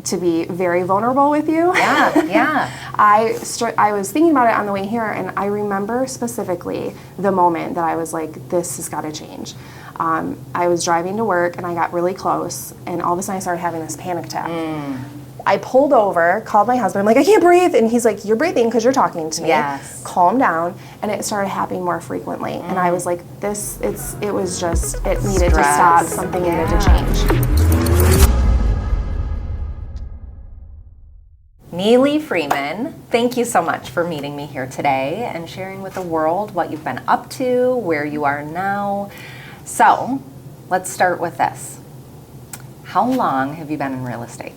to be very vulnerable with you. Yeah. I was thinking about it on the way here, and I remember specifically the moment that I was like, this has got to change. I was driving to work, and I got really close, and all of a sudden I started having this panic attack. I pulled over, called my husband, I'm like, I can't breathe, and he's like, you're breathing because you're talking to me. Yes. Calm down, and it started happening more frequently, and I was like, it needed to stop, something needed to change. Neeley Freeman, thank you so much for meeting me here today and sharing with the world what you've been up to, where you are now. So, let's start with this. How long have you been in real estate?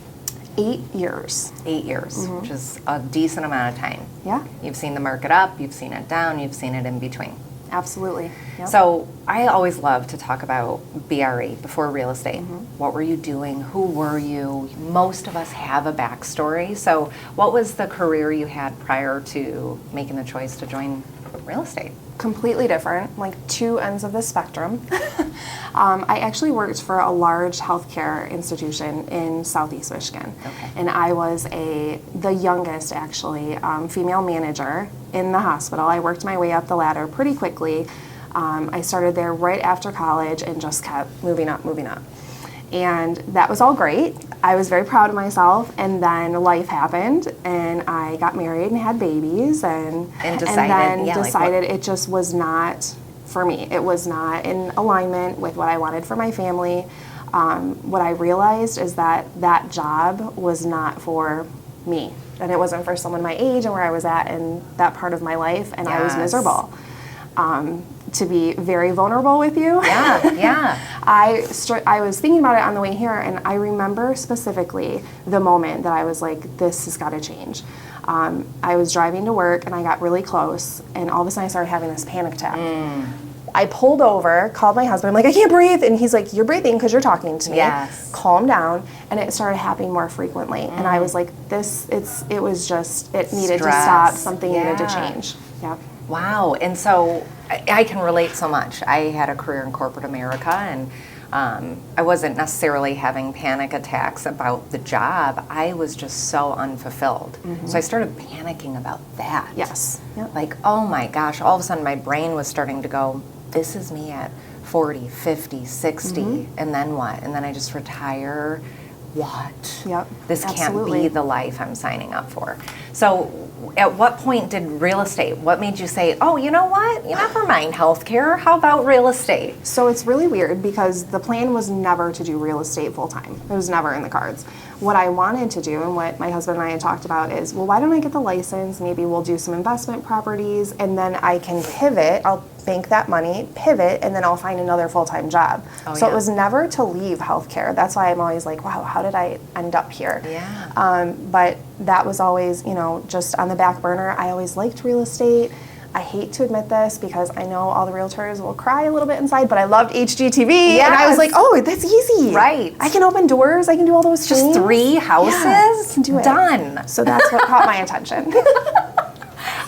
8 years. 8 years, which is a decent amount of time. Yeah. You've seen the market up, you've seen it down, you've seen it in between. Absolutely. Yep. So I always love to talk about BRE, before real estate. What were you doing? Who were you? Most of us have a backstory. So what was the career you had prior to making the choice to join real estate? Completely different, like two ends of the spectrum. I actually worked for a large healthcare institution in Southeast Michigan. Okay. And I was the youngest, actually, female manager in the hospital. I worked my way up the ladder pretty quickly. I started there right after college and just kept moving up. And that was all great. I was very proud of myself, and then life happened, and I got married and had babies, and decided it just was not for me. It was not in alignment with what I wanted for my family. What I realized is that that job was not for me, and it wasn't for someone my age and where I was at in that part of my life, and I was miserable. To be very vulnerable with you. Yeah. I was thinking about it on the way here, and I remember specifically the moment that I was like, this has got to change. I was driving to work, and I got really close, and all of a sudden I started having this panic attack. I pulled over, called my husband, I'm like, I can't breathe, and he's like, you're breathing because you're talking to me. Yes. Calm down, and it started happening more frequently, and I was like, it needed to stop, something needed to change. Yeah. Wow, and so I can relate so much. I had a career in corporate America, and I wasn't necessarily having panic attacks about the job. I was just so unfulfilled. So I started panicking about that. Yes. Yep. Like, oh my gosh, all of a sudden my brain was starting to go, this is me at 40, 50, 60, and then what? And then I just retire. What? Yep. This Absolutely. can't be the life I'm signing up for. So at what point did real estate, what made you say, oh, you know what? Never mind healthcare. How about real estate? So it's really weird because the plan was never to do real estate full time. It was never in the cards. What I wanted to do, and what my husband and I had talked about, is, well, why don't I get the license? Maybe we'll do some investment properties, and then I can pivot. I'll bank that money, pivot, and then I'll find another full-time job. So it was never to leave healthcare. That's why I'm always like, wow, how did I end up here? Yeah. But that was always, just on the back burner. I always liked real estate. I hate to admit this because I know all the realtors will cry a little bit inside, but I loved HGTV, and I was like, oh, that's easy. Right. I can open doors, I can do all those things. Just 3 houses? Yeah, can do it. Done. So that's what caught my attention.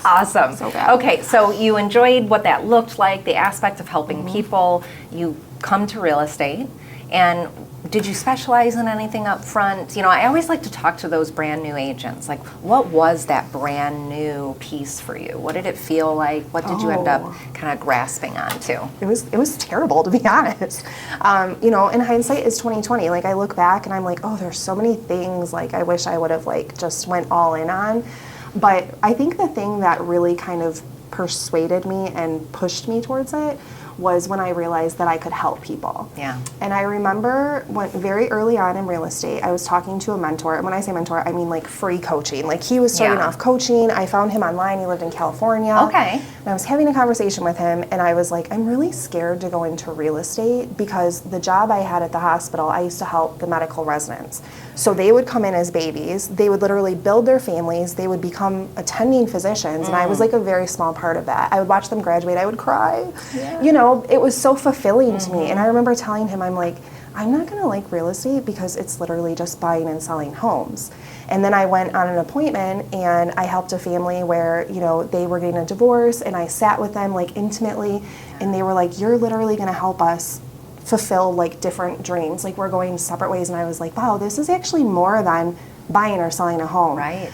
Awesome. So bad. Okay, so you enjoyed what that looked like, the aspect of helping people. You come to real estate, and did you specialize in anything up front? I always like to talk to those brand new agents. Like, what was that brand new piece for you? What did it feel like? What did you end up kind of grasping onto? It was terrible, to be honest. In hindsight is 2020. Like, I look back and I'm like, oh, there's so many things like I wish I would have just went all in on. But I think the thing that really kind of persuaded me and pushed me towards it was when I realized that I could help people. Yeah. And I remember very early on in real estate, I was talking to a mentor. And when I say mentor, I mean like free coaching. Like, he was starting off coaching. I found him online. He lived in California. Okay. And I was having a conversation with him, and I was like, I'm really scared to go into real estate because the job I had at the hospital, I used to help the medical residents. So they would come in as babies. They would literally build their families. They would become attending physicians. And I was like a very small part of that. I would watch them graduate. I would cry. Yeah. It was so fulfilling to me. And I remember telling him, I'm like, I'm not going to like real estate because it's literally just buying and selling homes. And then I went on an appointment, and I helped a family where, they were getting a divorce, and I sat with them like intimately, and they were like, you're literally going to help us fulfill like different dreams. Like we're going separate ways, and I was like, wow, this is actually more than buying or selling a home. Right.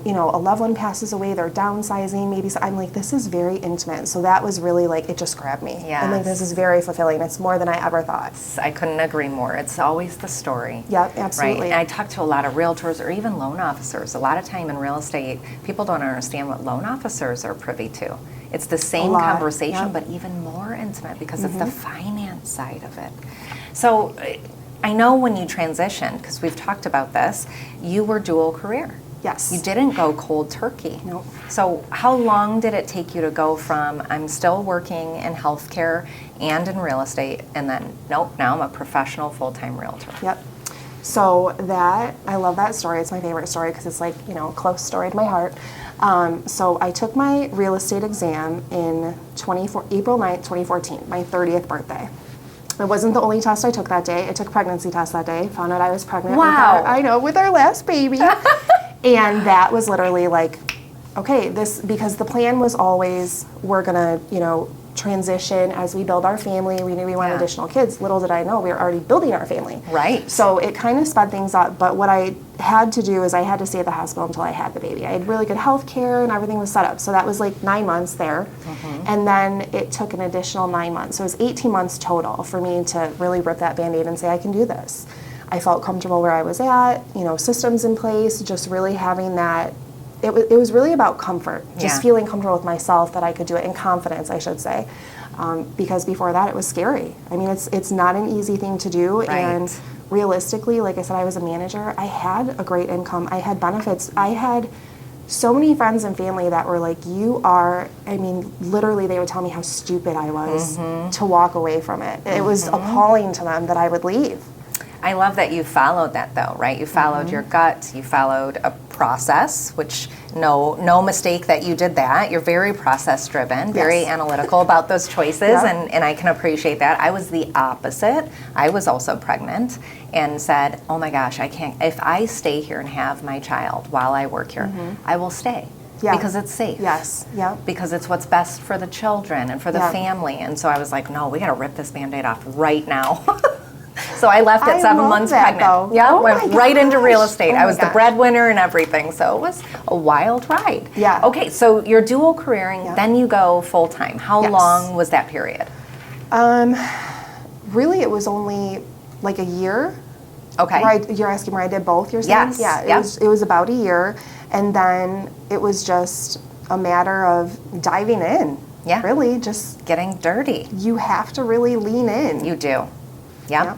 You know, a loved one passes away, they're downsizing, maybe. So I'm like, this is very intimate. So that was really like, it just grabbed me. Yes. I'm like, this is very fulfilling. It's more than I ever thought. I couldn't agree more. It's always the story. Yep, absolutely. Right. And I talk to a lot of realtors or even loan officers. A lot of time in real estate, people don't understand what loan officers are privy to. It's the same conversation, but even more intimate because it's the finance side of it. So I know when you transitioned, because we've talked about this, you were dual career. Yes. You didn't go cold turkey. Nope. So how long did it take you to go from I'm still working in healthcare and in real estate, and then nope, now I'm a professional full-time realtor? Yep. So that, I love that story. It's my favorite story because it's like, you know, a close story to my heart. So I took my real estate exam in April 9th, 2014, my 30th birthday. It wasn't the only test I took that day. I took a pregnancy test that day, found out I was pregnant with our last baby. And that was literally like, okay, because the plan was always, we're gonna, you know, transition as we build our family. We knew we wanted additional kids. Little did I know we were already building our family. Right. So it kind of sped things up. But what I had to do is I had to stay at the hospital until I had the baby. I had really good health care and everything was set up. So that was like 9 months there. And then it took an additional 9 months. So it was 18 months total for me to really rip that Band-Aid and say, I can do this. I felt comfortable where I was at, you know, systems in place, just really having that. It was really about comfort, just feeling comfortable with myself that I could do it, and confidence, I should say, because before that it was scary. I mean, it's not an easy thing to do, and realistically, like I said, I was a manager. I had a great income. I had benefits. I had so many friends and family that were like, I mean, literally they would tell me how stupid I was to walk away from it. It was appalling to them that I would leave. I love that you followed that though, right? You followed your gut, you followed a process, which no mistake that you did that. You're very process driven, very analytical about those choices, and I can appreciate that. I was the opposite. I was also pregnant and said, oh my gosh, I can't, if I stay here and have my child while I work here, I will stay. Because it's safe. Yes. Yep. Because it's what's best for the children and for the family. And so I was like, no, we got to rip this Band-Aid off right now. So I left at 7 months pregnant. Though. Yeah, oh went right into real estate. I was the gosh. breadwinner and everything. So it was a wild ride. Yeah. Okay, so you're dual careering, then you go full time. How long was that period? Really, it was only like a year. Okay. You're asking where I did both, you're saying? Yes. Yeah, it was about a year. And then it was just a matter of diving in. Yeah. Really, just getting dirty. You have to really lean in. You do. Yeah.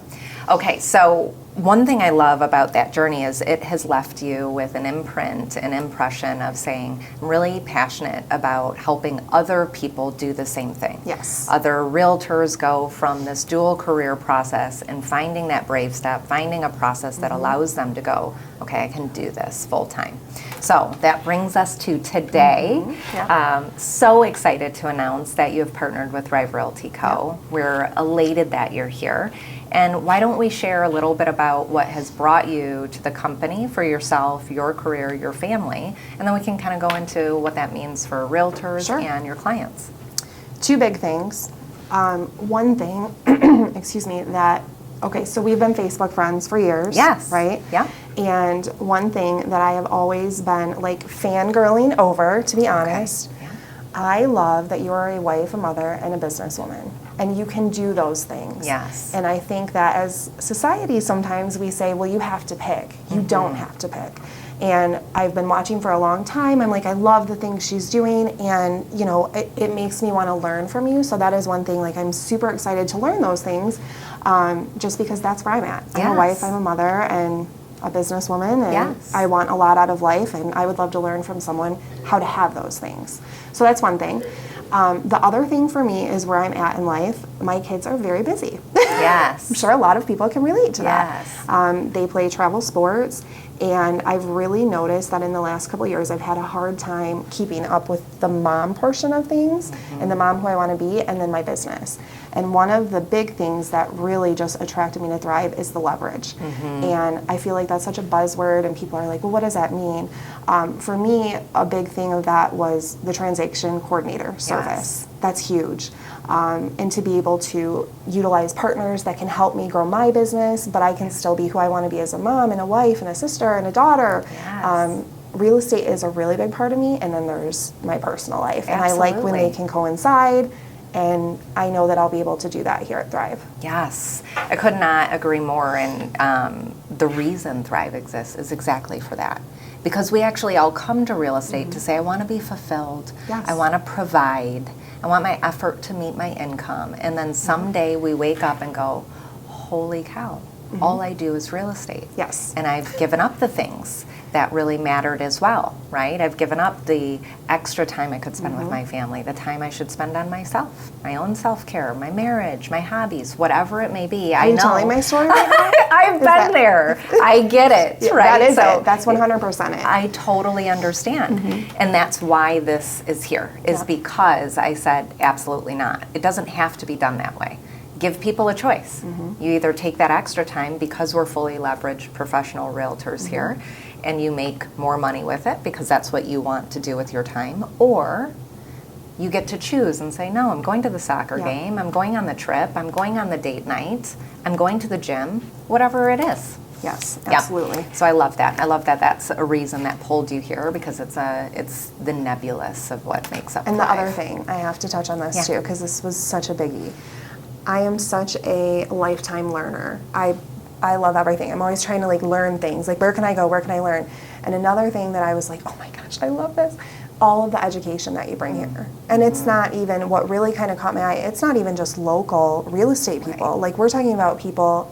Okay, so one thing I love about that journey is it has left you with an imprint, an impression of saying, I'm really passionate about helping other people do the same thing. Yes. Other realtors go from this dual career process and finding that brave step, finding a process that allows them to go, okay, I can do this full time. So that brings us to today. So excited to announce that you have partnered with Thrive Realty Co. We're elated that you're here. And why don't we share a little bit about what has brought you to the company for yourself, your career, your family, and then we can kind of go into what that means for realtors and your clients. Two big things. One thing, excuse me, so we've been Facebook friends for years. Yes. Right? Yeah. And one thing that I have always been like fangirling over, to be honest, I love that you are a wife, a mother, and a businesswoman. And you can do those things. Yes. And I think that as society, sometimes we say, well, you have to pick. You don't have to pick. And I've been watching for a long time. I'm like, I love the things she's doing. And, you know, it makes me want to learn from you. So that is one thing. Like, I'm super excited to learn those things just because that's where I'm at. I'm a wife, I'm a mother, and a businesswoman. And I want a lot out of life. And I would love to learn from someone how to have those things. So that's one thing. The other thing for me is where I'm at in life. My kids are very busy. Yes. I'm sure a lot of people can relate to Yes. that. They play travel sports, and I've really noticed that in the last couple of years I've had a hard time keeping up with the mom portion of things and the mom who I want to be, and then my business. And one of the big things that really just attracted me to Thrive is the leverage. And I feel like that's such a buzzword, and people are like, well, what does that mean? For me, a big thing of that was the transaction coordinator service. that's huge. And to be able to utilize partners that can help me grow my business, but I can still be who I want to be as a mom and a wife and a sister and a daughter. Yes. Real estate is a really big part of me, and then there's my personal life. And I like when Absolutely. they can coincide, and I know that I'll be able to do that here at Thrive. Yes, I could not agree more. And the reason Thrive exists is exactly for that. Because we actually all come to real estate to say, I want to be fulfilled. Yes. I want to provide. I want my effort to meet my income. And then someday we wake up and go, holy cow, all I do is real estate. Yes. And I've given up the things that really mattered as well, right? I've given up the extra time I could spend with my family, the time I should spend on myself, my own self-care, my marriage, my hobbies, whatever it may be. Are I you know. telling my story right now? I've been there. I get it, right? That is So it. That's 100% it. I totally understand. And that's why this is here, is because I said, absolutely not. It doesn't have to be done that way. Give people a choice. You either take that extra time because we're fully leveraged professional realtors here, and you make more money with it because that's what you want to do with your time, or you get to choose and say, no, I'm going to the soccer game, I'm going on the trip, I'm going on the date night, I'm going to the gym, whatever it is. Yes, Yeah. absolutely. So I love that. I love that that's a reason that pulled you here, because it's the nebulous of what makes up And the Thrive. other thing, I have to touch on this Yeah. too, because this was such a biggie. I am such a lifetime learner. I love everything. I'm always trying to learn things. Where can I go? Where can I learn? And another thing that I was like, oh my gosh, I love this. All of the education that you bring here. And it's not even, what really kind of caught my eye, it's not even just local real estate people. We're talking about people,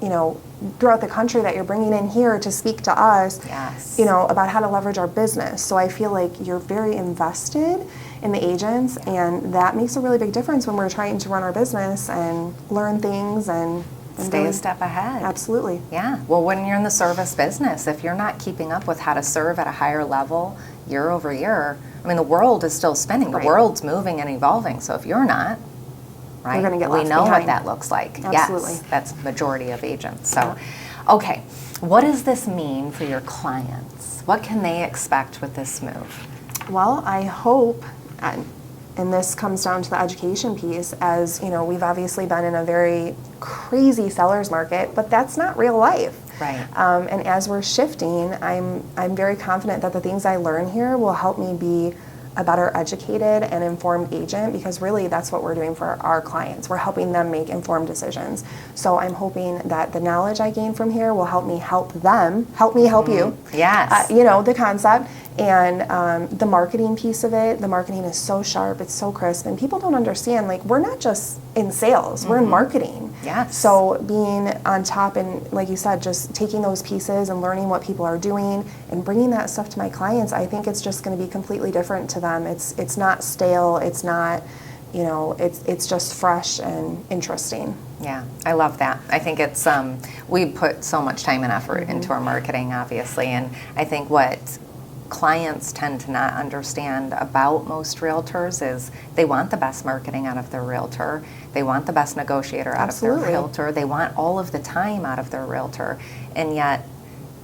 throughout the country that you're bringing in here to speak to us, Yes. about how to leverage our business. So I feel like you're very invested in the agents, and that makes a really big difference when we're trying to run our business and learn things and Stay really- a step ahead. Absolutely. Yeah. Well, when you're in the service business, if you're not keeping up with how to serve at a higher level year over year, I mean, the world is still spinning. The Right. world's moving and evolving. So if you're not, right, You're gonna get we left know what behind. that looks like. Absolutely. Yes, that's the majority of agents. So, okay, what does this mean for your clients? What can they expect with this move? Well, I hope, and this comes down to the education piece, as we've obviously been in a very crazy seller's market, but that's not real life. Right. And as we're shifting, I'm very confident that the things I learn here will help me be a better educated and informed agent, because really that's what we're doing for our clients. We're helping them make informed decisions. So I'm hoping that the knowledge I gain from here will help me help them, help me help you. Yes. The concept. And the marketing piece of it, the marketing is so sharp, it's so crisp, and people don't understand, we're not just in sales, we're in marketing. Yes. So being on top and, like you said, just taking those pieces and learning what people are doing and bringing that stuff to my clients, I think it's just going to be completely different to them. It's not stale, it's not, it's just fresh and interesting. Yeah, I love that. I think it's, we put so much time and effort into our marketing, obviously, and I think what clients tend to not understand about most realtors is they want the best marketing out of their realtor. They want the best negotiator out of Absolutely. their realtor. They want all of the time out of their realtor. And yet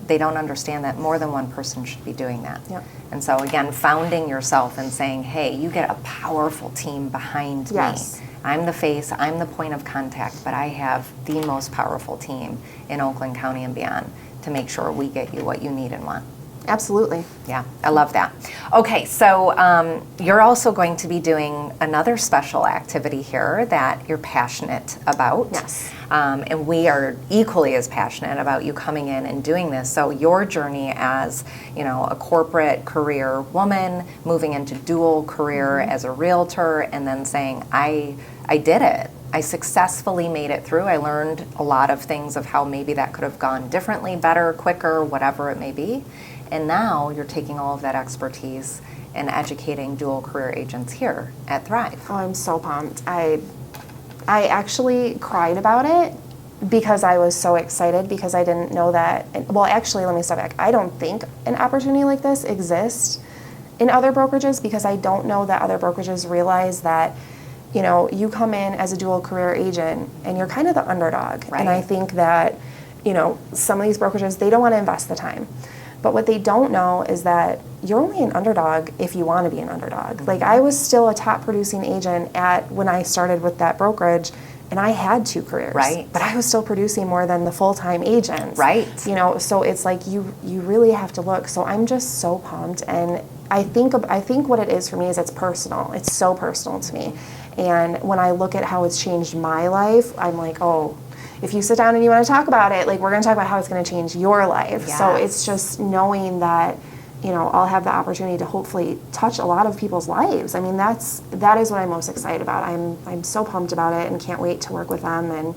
they don't understand that more than one person should be doing that. Yep. And so again, founding yourself and saying, hey, you get a powerful team behind Yes. me. I'm the face, I'm the point of contact, but I have the most powerful team in Oakland County and beyond to make sure we get you what you need and want. Absolutely. Yeah, I love that. Okay, so you're also going to be doing another special activity here that you're passionate about. Yes. And we are equally as passionate about you coming in and doing this. So your journey as, a corporate career woman, moving into dual career as a realtor, and then saying, I did it. I successfully made it through. I learned a lot of things of how maybe that could have gone differently, better, quicker, whatever it may be. And now you're taking all of that expertise and educating dual career agents here at Thrive. Oh, I'm so pumped. I actually cried about it because I was so excited, because I didn't know that. Well, actually, let me step back. I don't think an opportunity like this exists in other brokerages, because I don't know that other brokerages realize that, you come in as a dual career agent and you're kind of the underdog. Right. And I think that, some of these brokerages, they don't want to invest the time. But what they don't know is that you're only an underdog if you want to be an underdog. Like, I was still a top producing agent when I started with that brokerage, and I had 2 careers. Right. But I was still producing more than the full-time agents. Right. You know, so it's like you really have to look. So I'm just so pumped, and I think what it is for me is it's personal. It's so personal to me. And when I look at how it's changed my life, I'm like, oh, if you sit down and you want to talk about it, like, we're going to talk about how it's going to change your life. Yes. So it's just knowing that, you know, I'll have the opportunity to hopefully touch a lot of people's lives. I mean, that is what I'm most excited about. I'm so pumped about it and can't wait to work with them and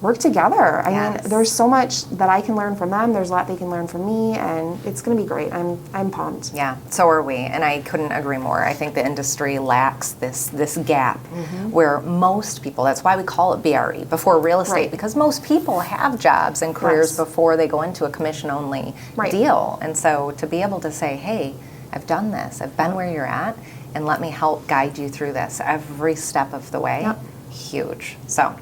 work together. I mean, there's so much that I can learn from them. There's a lot they can learn from me, and it's going to be great. I'm pumped. Yeah, so are we, and I couldn't agree more. I think the industry lacks this gap where most people, that's why we call it BRE, before real estate, Right. because most people have jobs and careers Yes. before they go into a commission-only Right. deal. And so to be able to say, hey, I've done this, I've been where you're at, and let me help guide you through this every step of the way, Yep. huge. So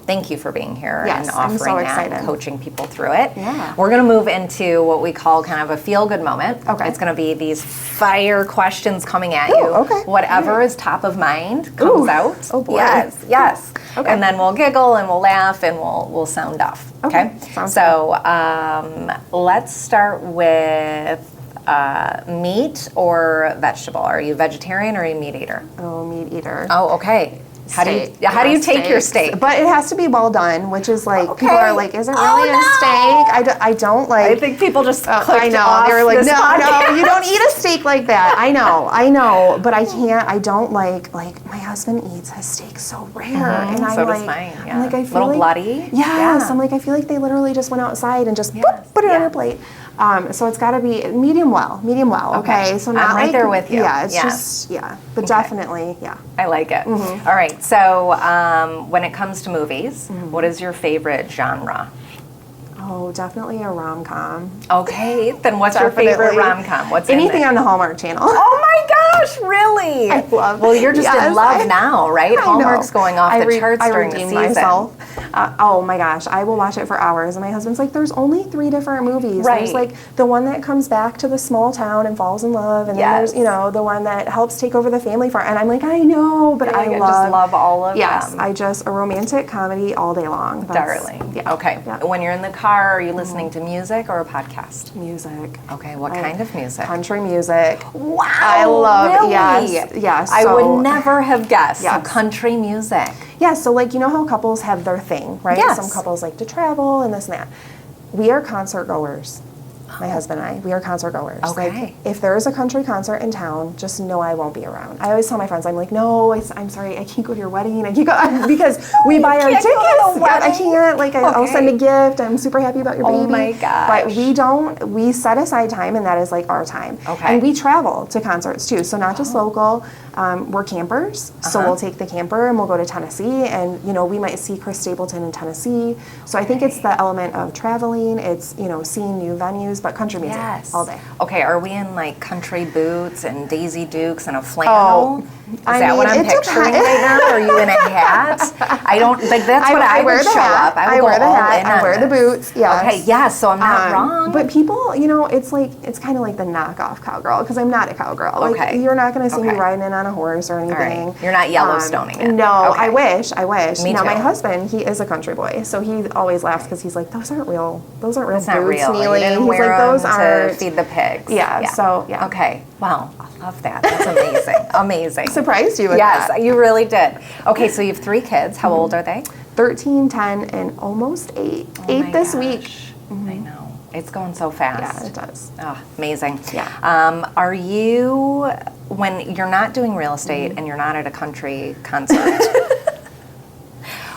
thank you for being here Yes, and I'm offering so that excited. and coaching people through it. Yeah. We're going to move into what we call kind of a feel-good moment. Okay. It's going to be these fire questions coming at you. Okay. Whatever is top of mind comes Ooh. out. Oh, boy. Yes, yes. Okay. And then we'll giggle and we'll laugh and we'll sound off. Okay. Sounds So let's start with meat or vegetable. Are you vegetarian or are you a meat eater? Oh, meat eater. Oh, okay. How do you take your steak? But it has to be well done, which is like, Okay. people are like, is it Oh, really a steak? I don't like. I think people just clicked I know. off They're like, this no, podcast. you don't eat a steak like that. I know, but I can't. I don't like my husband eats his steak so rare, and I'm So like, does mine, yeah. I'm like, I feel Little like, bloody? Yes, Yeah. I'm like, I feel like they literally just went outside and just Yes, boop, put it on yeah. their plate. So it's got to be medium well. Okay, so not I'm right like, there with you. Yeah, it's Yes. just but definitely, yeah. I like it. Mm-hmm. All right. So when it comes to movies, Mm-hmm. what is your favorite genre? Oh, definitely a rom-com. Okay. Then what's your favorite Definitely. rom-com? What's Anything in it? on the Hallmark Channel. Oh my gosh! Really? I love. Well, you're just in Yes, love now, right? I Hallmark's know. going off the charts during the redeemed season. myself. Oh my gosh, I will watch it for hours. And my husband's like, "There's only 3 different movies. Right. There's like the one that comes back to the small town and falls in love, and then Yes. there's the one that helps take over the family farm." And I'm like, I know, but I just love all of yes, them. I just a romantic comedy all day long. Darling. Yeah. Okay. Yeah. When you're in the car, are you listening to music or a podcast? Music. Okay. What kind of music? Country music. Wow. I love really? yes. I so- would never have guessed. So Yes. country music. Yeah, so like, you know how couples have their thing, right? Yes. Some couples like to travel and this and that. We are concert goers. My husband and I, we are concert goers. Okay. Like, if there is a country concert in town, just know I won't be around. I always tell my friends, I'm like, no, I'm sorry, I can't go to your wedding. I can't go because we buy our can't tickets. go to the Yeah, I wedding? can't. Like, I'll Okay. send a gift. I'm super happy about your baby. Oh my gosh. But we set aside time, and that is like our time. Okay. And we travel to concerts too. So not just local. We're campers, so we'll take the camper and we'll go to Tennessee, and we might see Chris Stapleton in Tennessee. So I think it's the element of traveling. It's seeing new venues, but country music all day. Okay, are we in like country boots and Daisy Dukes and a flannel? Is that what I'm it picturing depends. right now? Are you in a hat? I don't like that's what I wear would the show hat. up. I I would wear go the all hat. in I on wear the this. boots. Yes. Okay, yes, so I'm not wrong. But people, it's like it's kind of like the knockoff cowgirl because I'm not a cowgirl. Okay. Like, you're not going to see me Okay. riding in on a horse or anything. right. You're not Yellowstoning it. No, Okay. I wish. Me Now too. my husband, he is a country boy, so he always laughs because he's like, those aren't real. Those aren't real It's not boots, real. You Neeley. didn't He's wear like, those them aren't. to feed the pigs. Yeah, so, yeah. Okay. Wow. I love that. That's amazing. Amazing. Surprised you with Yes, that. you really did. Okay, so you have 3 kids. How old are they? 13, 10, and almost 8. Oh 8 my this gosh. week. I know. It's going so fast. Yeah, it does. Oh, amazing. Yeah. Are you, when you're not doing real estate and you're not at a country concert,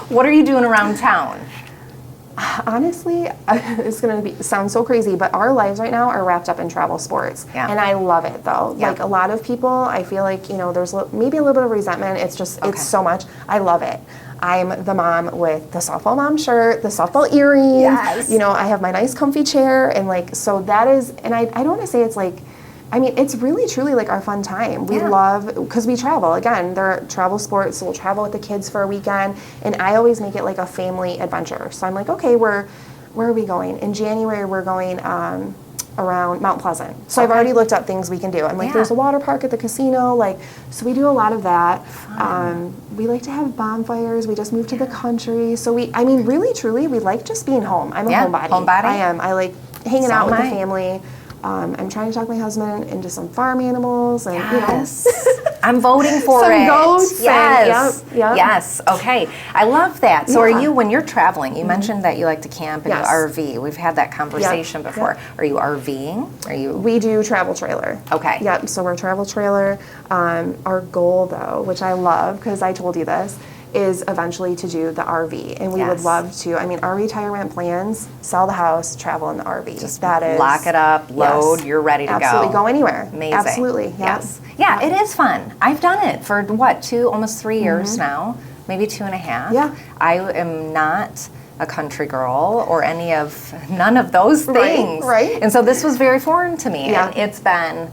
what are you doing around town? Honestly, it's going to sound so crazy, but our lives right now are wrapped up in travel sports. Yeah. And I love it, though. Yeah. Like, a lot of people, I feel like, there's maybe a little bit of resentment. It's just, Okay. it's so much. I love it. I'm the mom with the softball mom shirt, the softball earrings. Yes. I have my nice comfy chair. And, like, so that is, and I don't want to say it's like, it's really, truly like our fun time. We Yeah. love, because we travel. Again, there are travel sports, so we'll travel with the kids for a weekend. And I always make it like a family adventure. So I'm like, okay, where are we going? In January, we're going around Mount Pleasant. So I've already looked up things we can do. I'm like, there's a water park at the casino, like, so we do a lot of that. We like to have bonfires. We just moved to the country. So I mean, really, truly, we like just being home. I'm a homebody. Homebody? I am. I like hanging out with the am I. family. I'm trying to talk my husband into some farm animals and, Yes. I'm voting for Some it. goats and- Yes. yep. Yes. Okay. I love that. So Yeah. are you, when you're traveling, you mentioned that you like to camp and Yes. you RV. We've had that conversation before. Are you RVing? Are you? We do travel trailer. Okay. Yep, so we're travel trailer. Our goal, though, which I love, because I told you this, is eventually to do the RV. And we would Yes. love to, I mean, our retirement plans, sell the house, travel in the RV. That is. Lock it up, load, Yes. you're ready to Absolutely, go anywhere. Amazing. Absolutely, yep. Yes. Yeah, it is fun. I've done it for what, almost 3 years now, maybe 2.5. Yeah. I am not a country girl or none of those things. right. And so this was very foreign to me. Yeah. And it's been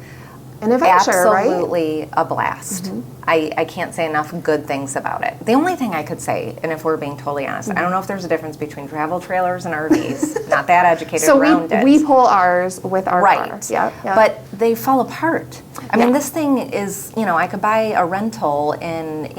An adventure, right? absolutely a blast. I can't say enough good things about it. The only thing I could say, and if we're being totally honest, I don't know if there's a difference between travel trailers and RVs. Not that educated So around it. we pull ours with our Right. car. Yeah, yeah. But they fall apart. I mean, this thing is, I could buy a rental in,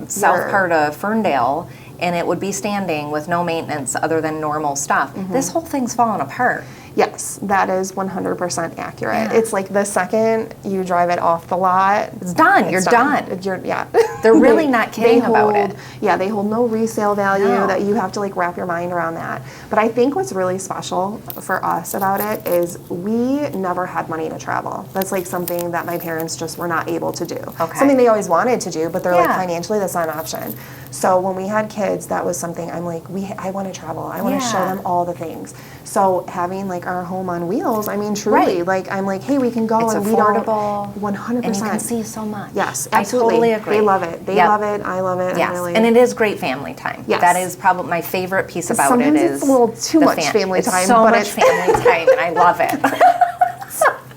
south Sure. part of Ferndale, and it would be standing with no maintenance other than normal stuff. This whole thing's falling apart. Yes, that is 100% accurate. Yeah. It's like the second you drive it off the lot, It's done. You're done. Yeah. They're really not kidding about it. Yeah, they hold no resale value, No. that you have to like wrap your mind around that. But I think what's really special for us about it is we never had money to travel. That's like something that my parents just were not able to do. Okay. Something they always wanted to do, but they're like Yeah. financially that's not an option. So when we had kids, that was something I'm like, I want to travel. I want to show Yeah. them all the things. So having like our home on wheels, I mean, truly, Right. like I'm like, hey, we can go It's and affordable. 100%. And you can see so much. Yes, I absolutely. totally agree. They love it. They Yep. love it. I love it. Yes, I'm really, and it is great family time. Yes. That is probably my favorite piece about Sometimes it it's is a little too the much family it's time, so but much family time, and I love it.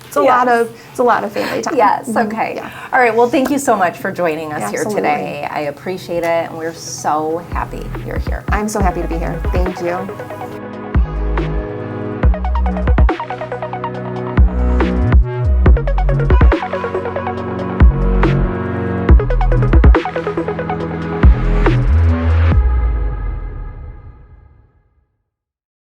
it's a lot of family time. Yes, okay. Yeah. All right, well, thank you so much for joining us Absolutely. here today. I appreciate it, and we're so happy you're here. I'm so happy to be here. Thank you.